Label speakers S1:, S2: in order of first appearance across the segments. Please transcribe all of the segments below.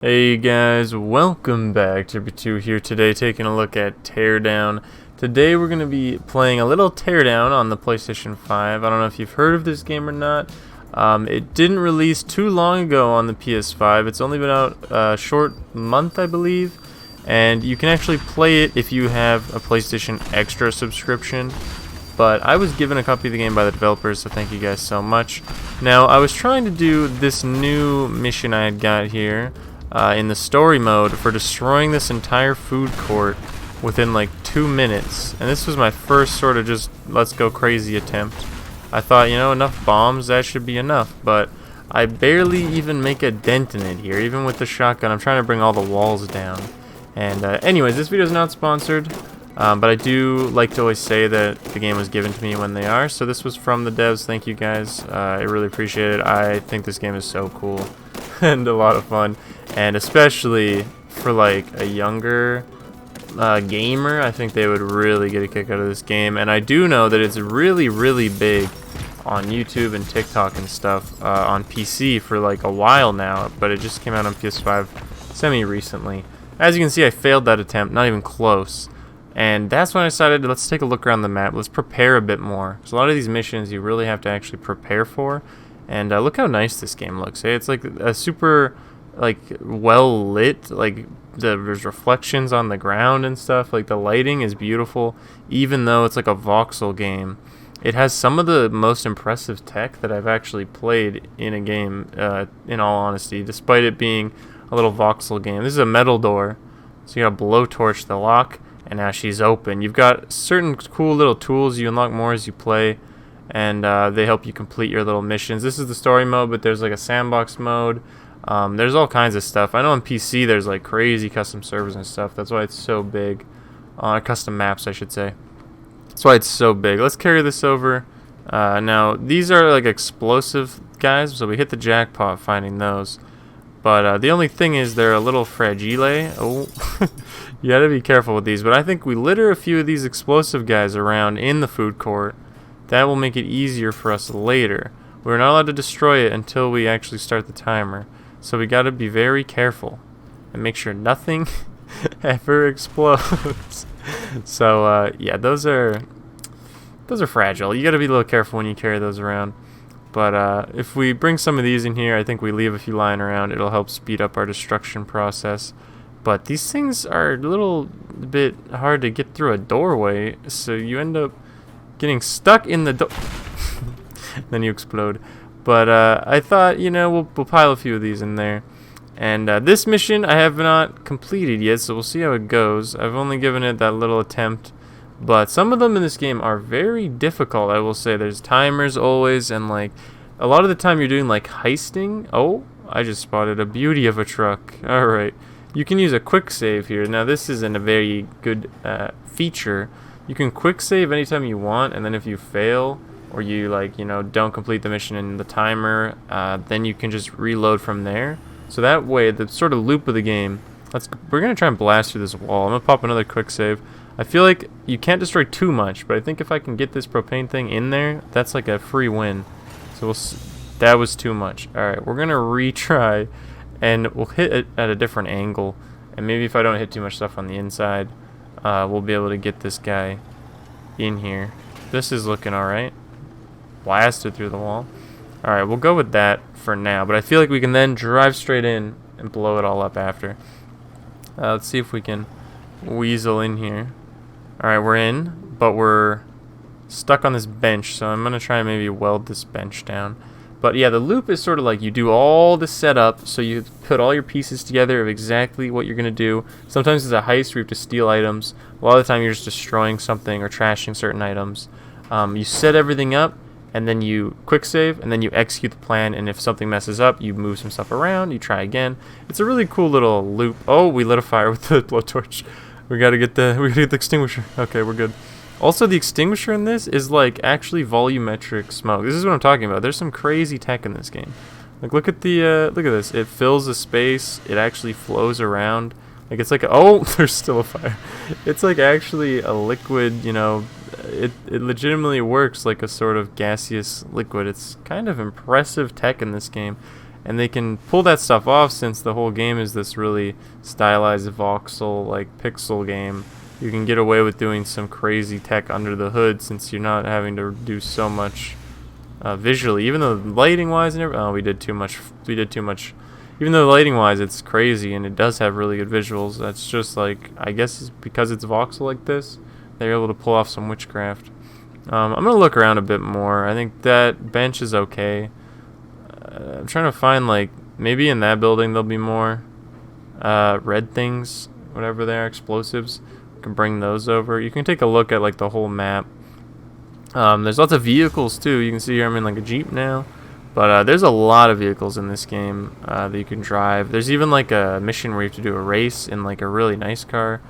S1: Hey guys, welcome back to 𝐓𝐞𝐚𝐫𝐽 here today, taking a look at Teardown. Today we're going to be playing a little Teardown on the PlayStation 5. I don't know if you've heard of this game or not. It didn't release too long ago on the PS5. It's only been out a short month, I believe. And you can actually play it if you have a PlayStation Extra subscription. But I was given a copy of the game by the developers, so thank you guys so much. Now, I was trying to do this new mission I had got here. In the story mode for destroying this entire food court within like 2 minutes, and this was my first sort of just let's go crazy attempt. I thought, you know, enough bombs, that should be enough, but I barely even make a dent in it here, even with the shotgun. I'm trying to bring all the walls down. And anyways, this video is not sponsored, but I do like to always say that the game was given to me when they are, so this was from the devs. Thank you guys. I really appreciate it. I think this game is so cool and a lot of fun. And especially for like a younger gamer, I think they would really get a kick out of this game. And I do know that it's really big on YouTube and TikTok and stuff on PC for like a while now, but it just came out on PS5 semi-recently. As you can see, I failed that attempt, not even close. And that's when I decided, let's take a look around the map. Let's prepare a bit more. So a lot of these missions you really have to actually prepare for. And look how nice this game looks. Hey, it's like a super well lit, like there's reflections on the ground and stuff. Like the lighting is beautiful, even though it's like a voxel game. It has some of the most impressive tech that I've actually played in a game, in all honesty, despite it being a little voxel game. This is a metal door, so you gotta blowtorch the lock, and now she's open. You've got certain cool little tools you unlock more as you play, and they help you complete your little missions. This is the story mode, but there's like a sandbox mode. There's all kinds of stuff. I know on PC there's like crazy custom servers and stuff. That's why it's so big. Custom maps, I should say. That's why it's so big. Let's carry this over. Now, these are like explosive guys, so we hit the jackpot finding those. But the only thing is they're a little fragile. Oh, you gotta be careful with these. But I think we litter a few of these explosive guys around in the food court. That will make it easier for us later. We're not allowed to destroy it until we actually start the timer. So we gotta be very careful and make sure nothing ever explodes. So yeah, those are fragile. You gotta be a little careful when you carry those around. But if we bring some of these in here, I think we leave a few lying around. It'll help speed up our destruction process. But these things are a little bit hard to get through a doorway, so you end up getting stuck in the door. Then you explode. But I thought, you know, we'll pile a few of these in there. And this mission I have not completed yet, so we'll see how it goes. I've only given it that little attempt. But some of them in this game are very difficult, I will say. There's timers always, and like a lot of the time you're doing like heisting. Oh, I just spotted a beauty of a truck. Alright. You can use a quick save here. Now this isn't a very good feature. You can quick save anytime you want, and then if you fail, or you don't complete the mission in the timer, then you can just reload from there. So that way, the sort of loop of the game, we're gonna try and blast through this wall. I'm gonna pop another quick save. I feel like you can't destroy too much, but I think if I can get this propane thing in there, that's like a free win. So that was too much. Alright, we're gonna retry, and we'll hit it at a different angle, and maybe if I don't hit too much stuff on the inside, we'll be able to get this guy in here. This is looking alright. Blasted through the wall. Alright, we'll go with that for now, but I feel like we can then drive straight in and blow it all up after. Let's see if we can weasel in here. Alright, we're in, but we're stuck on this bench, so I'm going to try and maybe weld this bench down. But yeah, the loop is sort of like you do all the setup, so you put all your pieces together of exactly what you're going to do. Sometimes it's a heist where you have to steal items. A lot of the time you're just destroying something or trashing certain items. You set everything up, and then you quick save, and then you execute the plan, and if something messes up, you move some stuff around, you try again. It's a really cool little loop. Oh, we lit a fire with the blowtorch. We gotta get the extinguisher. Okay, we're good. Also, the extinguisher in this is like actually volumetric smoke. This is what I'm talking about. There's some crazy tech in this game. Like look at this. It fills the space. It actually flows around. Like it's like oh, there's still a fire. It's like actually a liquid, you know. It legitimately works like a sort of gaseous liquid. It's kind of impressive tech in this game. and they can pull that stuff off since the whole game is this really stylized voxel like pixel game. You can get away with doing some crazy tech under the hood since you're not having to do so much visually. Even though lighting wise and everything, oh, we did too much. Even though lighting wise it's crazy and it does have really good visuals, that's just like, I guess it's because it's voxel like this, they're able to pull off some witchcraft. I'm gonna look around a bit more. I think that bench is okay. I'm trying to find, like, maybe in that building there'll be more red things, whatever they are, explosives. You can bring those over. You can take a look at like the whole map. There's lots of vehicles too. You can see here I'm in like a Jeep now, but there's a lot of vehicles in this game that you can drive. There's even like a mission where you have to do a race in like a really nice car,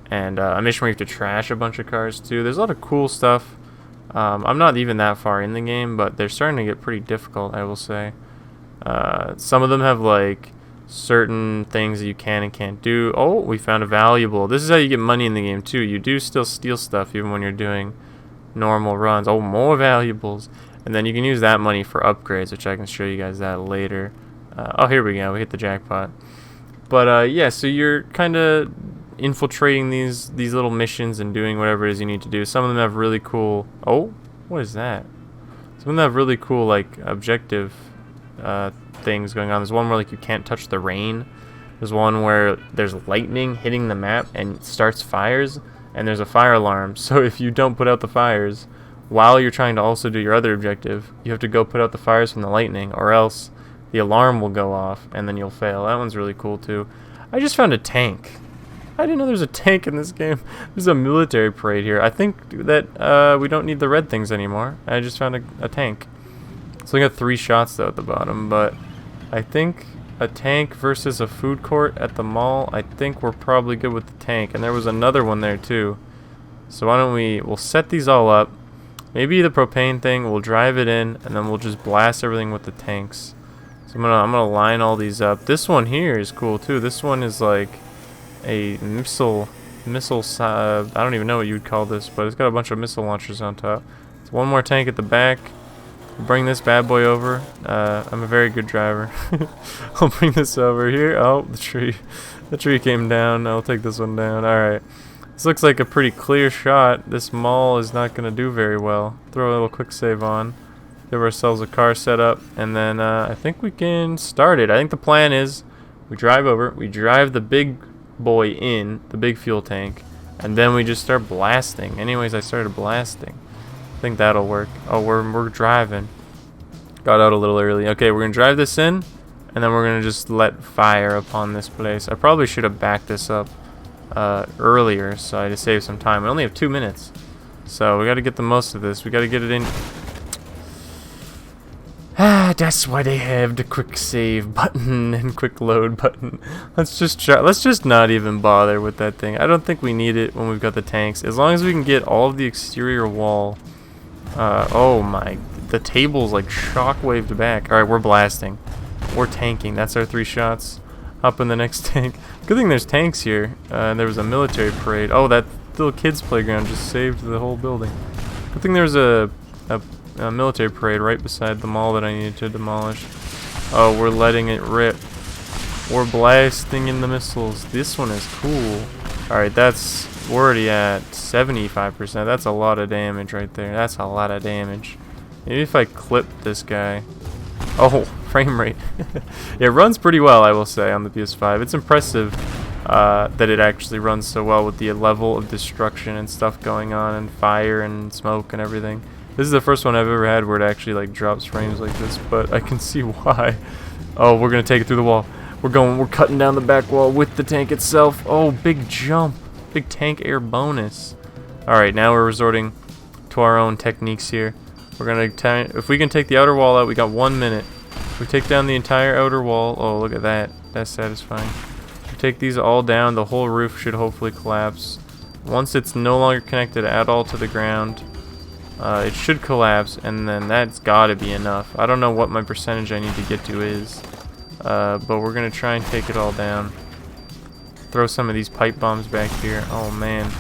S1: and a mission where you have to trash a bunch of cars too. There's a lot of cool stuff. I'm not even that far in the game, but they're starting to get pretty difficult, I will say. Some of them have like certain things that you can and can't do. Oh, we found a valuable. This is how you get money in the game too. You do still steal stuff even when you're doing normal runs. Oh, more valuables. And then you can use that money for upgrades, which I can show you guys that later. Oh, here we go. We hit the jackpot. But yeah, so you're kind of infiltrating these little missions and doing whatever it is you need to do. Some of them have really cool... Oh, what is that? Some of them have really cool like objective things going on. There's one where like you can't touch the rain. There's one where there's lightning hitting the map and starts fires, and there's a fire alarm. So if you don't put out the fires while you're trying to also do your other objective, you have to go put out the fires from the lightning, or else the alarm will go off and then you'll fail. That one's really cool too. I just found a tank. I didn't know there was a tank in this game. There's a military parade here. I think that we don't need the red things anymore. I just found a tank. So we got 3 shots though at the bottom, but I think a tank versus a food court at the mall, I think we're probably good with the tank. And there was another one there too. So why don't we'll set these all up. Maybe the propane thing, we'll drive it in, and then we'll just blast everything with the tanks. So I'm gonna line all these up. This one here is cool too. This one is like a missile I don't even know what you would call this, but it's got a bunch of missile launchers on top. It's one more tank at the back. Bring this bad boy over. I'm a very good driver. I'll bring this over here. Oh, the tree came down. I'll take this one down. Alright, this looks like a pretty clear shot. This mall is not gonna do very well. Throw a little quick save on, give ourselves a car set up, and then I think we can start it. I think the plan is we drive over, we drive the big boy in, the big fuel tank, and then we just start blasting. Anyways, I started blasting. I think that'll work. Oh, we're driving. Got out a little early. Okay, we're gonna drive this in, and then we're gonna just let fire upon this place. I probably should have backed this up earlier, so I had to save some time. We only have 2 minutes, so we got to get the most of this. We got to get it in. That's why they have the quick save button and quick load button. Let's just try. Let's just not even bother with that thing. I don't think we need it when we've got the tanks. As long as we can get all of the exterior wall. Oh my, the table's like shockwaved back. Alright, we're blasting. We're tanking. That's our 3 shots. Up in the next tank. Good thing there's tanks here. There was a military parade. Oh, that little kids playground just saved the whole building. Good thing there was a military parade right beside the mall that I needed to demolish. Oh, we're letting it rip. We're blasting in the missiles. This one is cool. Alright, we're already at 75%. That's a lot of damage right there. That's a lot of damage. Maybe if I clip this guy. Oh, frame rate. It runs pretty well, I will say, on the PS5. It's impressive that it actually runs so well with the level of destruction and stuff going on, and fire and smoke and everything. This is the first one I've ever had where it actually like drops frames like this, but I can see why. Oh, we're gonna take it through the wall. We're cutting down the back wall with the tank itself. Oh, big jump. Big tank air bonus. Alright, now we're resorting to our own techniques here. We're gonna if we can take the outer wall out, we got 1 minute. If we take down the entire outer wall, oh look at that. That's satisfying. If we take these all down, the whole roof should hopefully collapse. Once it's no longer connected at all to the ground, it should collapse, and then that's gotta be enough. I don't know what my percentage I need to get to is, but we're gonna try and take it all down. Throw some of these pipe bombs back here. Oh man,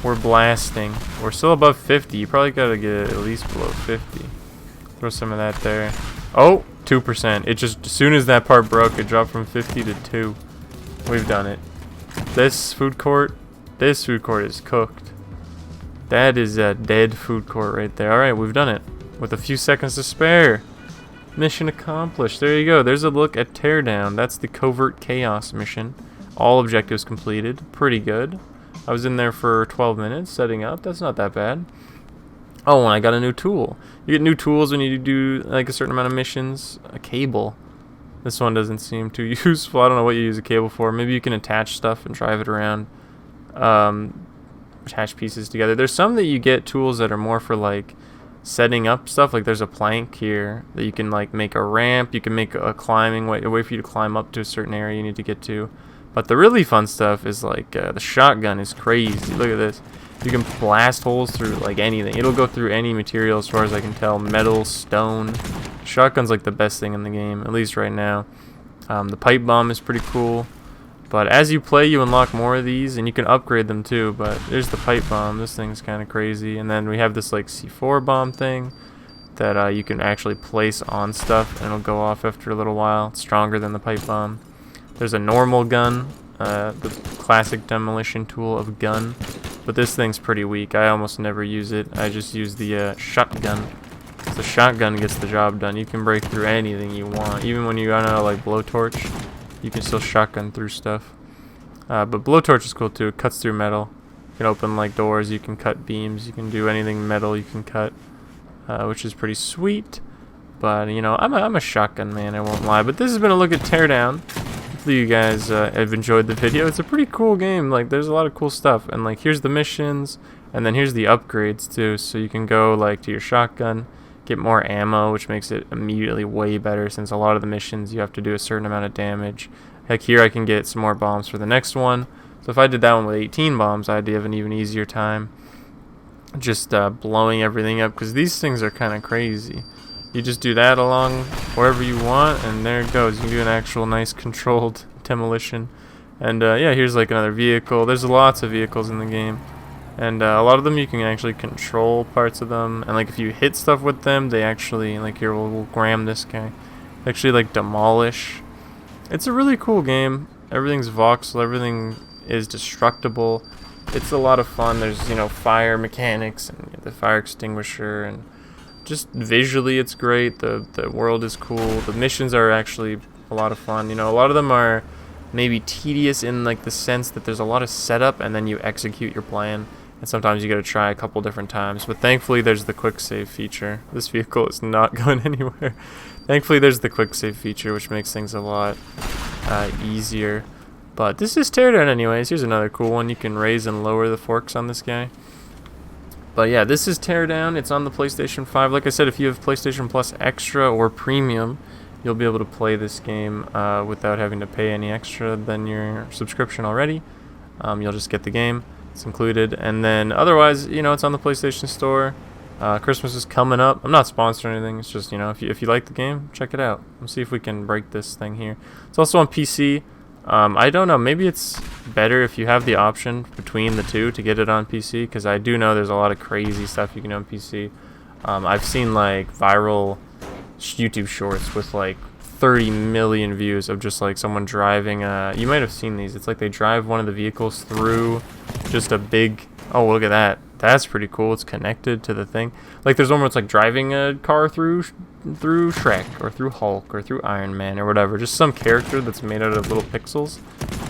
S1: we're blasting. We're still above 50. You probably gotta get it at least below 50. Throw some of that there. Oh, 2%. It just, as soon as that part broke, it dropped from 50 to 2. We've done it. This food court is cooked. That is a dead food court right there. Alright, we've done it. With a few seconds to spare. Mission accomplished. There you go. There's a look at Teardown. That's the Covert Chaos mission. All objectives completed. Pretty good. I was in there for 12 minutes setting up. That's not that bad. Oh, and I got a new tool. You get new tools when you do like a certain amount of missions. A cable. This one doesn't seem too useful. I don't know what you use a cable for. Maybe you can attach stuff and drive it around. Attach pieces together. There's some that you get tools that are more for like setting up stuff. Like there's a plank here that you can like make a ramp. You can make a climbing way, a way for you to climb up to a certain area you need to get to. But the really fun stuff is like the shotgun is crazy. Look at this. You can blast holes through like anything. It'll go through any material as far as I can tell. Metal, stone. Shotgun's like the best thing in the game, at least right now. The pipe bomb is pretty cool. But as you play, you unlock more of these, and you can upgrade them too. But there's the pipe bomb. This thing's kind of crazy. And then we have this like C4 bomb thing that you can actually place on stuff, and it'll go off after a little while. It's stronger than the pipe bomb. There's a normal gun, the classic demolition tool of gun. But this thing's pretty weak. I almost never use it. I just use the shotgun. The shotgun gets the job done. You can break through anything you want. Even when you run out of like blowtorch, you can still shotgun through stuff. But blowtorch is cool too. It cuts through metal. You can open like doors. You can cut beams. You can do anything metal you can cut, which is pretty sweet. But you know, I'm a shotgun man. I won't lie. But this has been a look at Teardown. Hopefully you guys have enjoyed the video. It's a pretty cool game. Like there's a lot of cool stuff. And like here's the missions, and then here's the upgrades too. So you can go like to your shotgun, get more ammo, which makes it immediately way better, since a lot of the missions you have to do a certain amount of damage. Heck, here I can get some more bombs for the next one. So if I did that one with 18 bombs, I'd have an even easier time just blowing everything up, because these things are kind of crazy. You just do that along wherever you want, and there it goes. You can do an actual nice controlled demolition. And yeah, here's like another vehicle. There's lots of vehicles in the game. And a lot of them you can actually control parts of them, and like if you hit stuff with them, they actually, like here we'll ram this guy, actually like demolish. It's a really cool game. Everything's voxel, everything is destructible. It's a lot of fun. There's, you know, fire mechanics and the fire extinguisher, and just visually it's great. The world is cool. The missions are actually a lot of fun. You know, a lot of them are maybe tedious in like the sense that there's a lot of setup and then you execute your plan. And sometimes you gotta try a couple different times. But thankfully there's the quick save feature. This vehicle is not going anywhere. Thankfully there's the quick save feature, which makes things a lot easier. But this is Teardown anyways. Here's another cool one. You can raise and lower the forks on this guy. But yeah, this is Teardown. It's on the PlayStation 5. Like I said, if you have PlayStation Plus Extra or Premium, you'll be able to play this game without having to pay any extra than your subscription already. You'll just get the game. It's included. And then otherwise, you know, it's on the PlayStation Store. Christmas is coming up. I'm not sponsoring anything. It's just, you know, if you like the game, check it out. Let's see if we can break this thing here. It's also on PC. I don't know. Maybe it's better if you have the option between the two to get it on PC, because I do know there's a lot of crazy stuff you can do on PC. I've seen like viral YouTube shorts with like 30 million views of just like someone driving you might have seen these. It's like they drive one of the vehicles through just a big, oh look at that, that's pretty cool. It's connected to the thing. Like there's one where it's like driving a car through Shrek or through Hulk or through Iron Man or whatever, just some character that's made out of little pixels,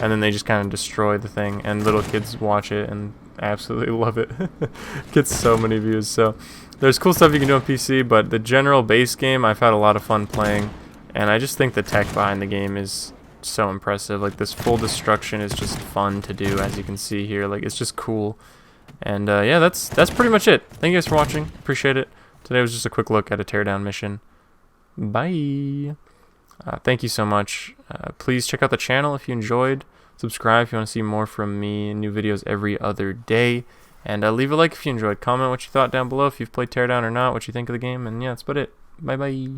S1: and then they just kind of destroy the thing, and little kids watch it and absolutely love it. Gets so many views. So there's cool stuff you can do on PC, but the general base game I've had a lot of fun playing. And I just think the tech behind the game is so impressive. Like this full destruction is just fun to do, as you can see here. Like it's just cool. And yeah, that's pretty much it. Thank you guys for watching. Appreciate it. Today was just a quick look at a Teardown mission. Bye. Thank you so much. Please check out the channel if you enjoyed. Subscribe if you want to see more from me. New videos every other day. And leave a like if you enjoyed. Comment what you thought down below if you've played Teardown or not. What you think of the game. And yeah, that's about it. Bye bye.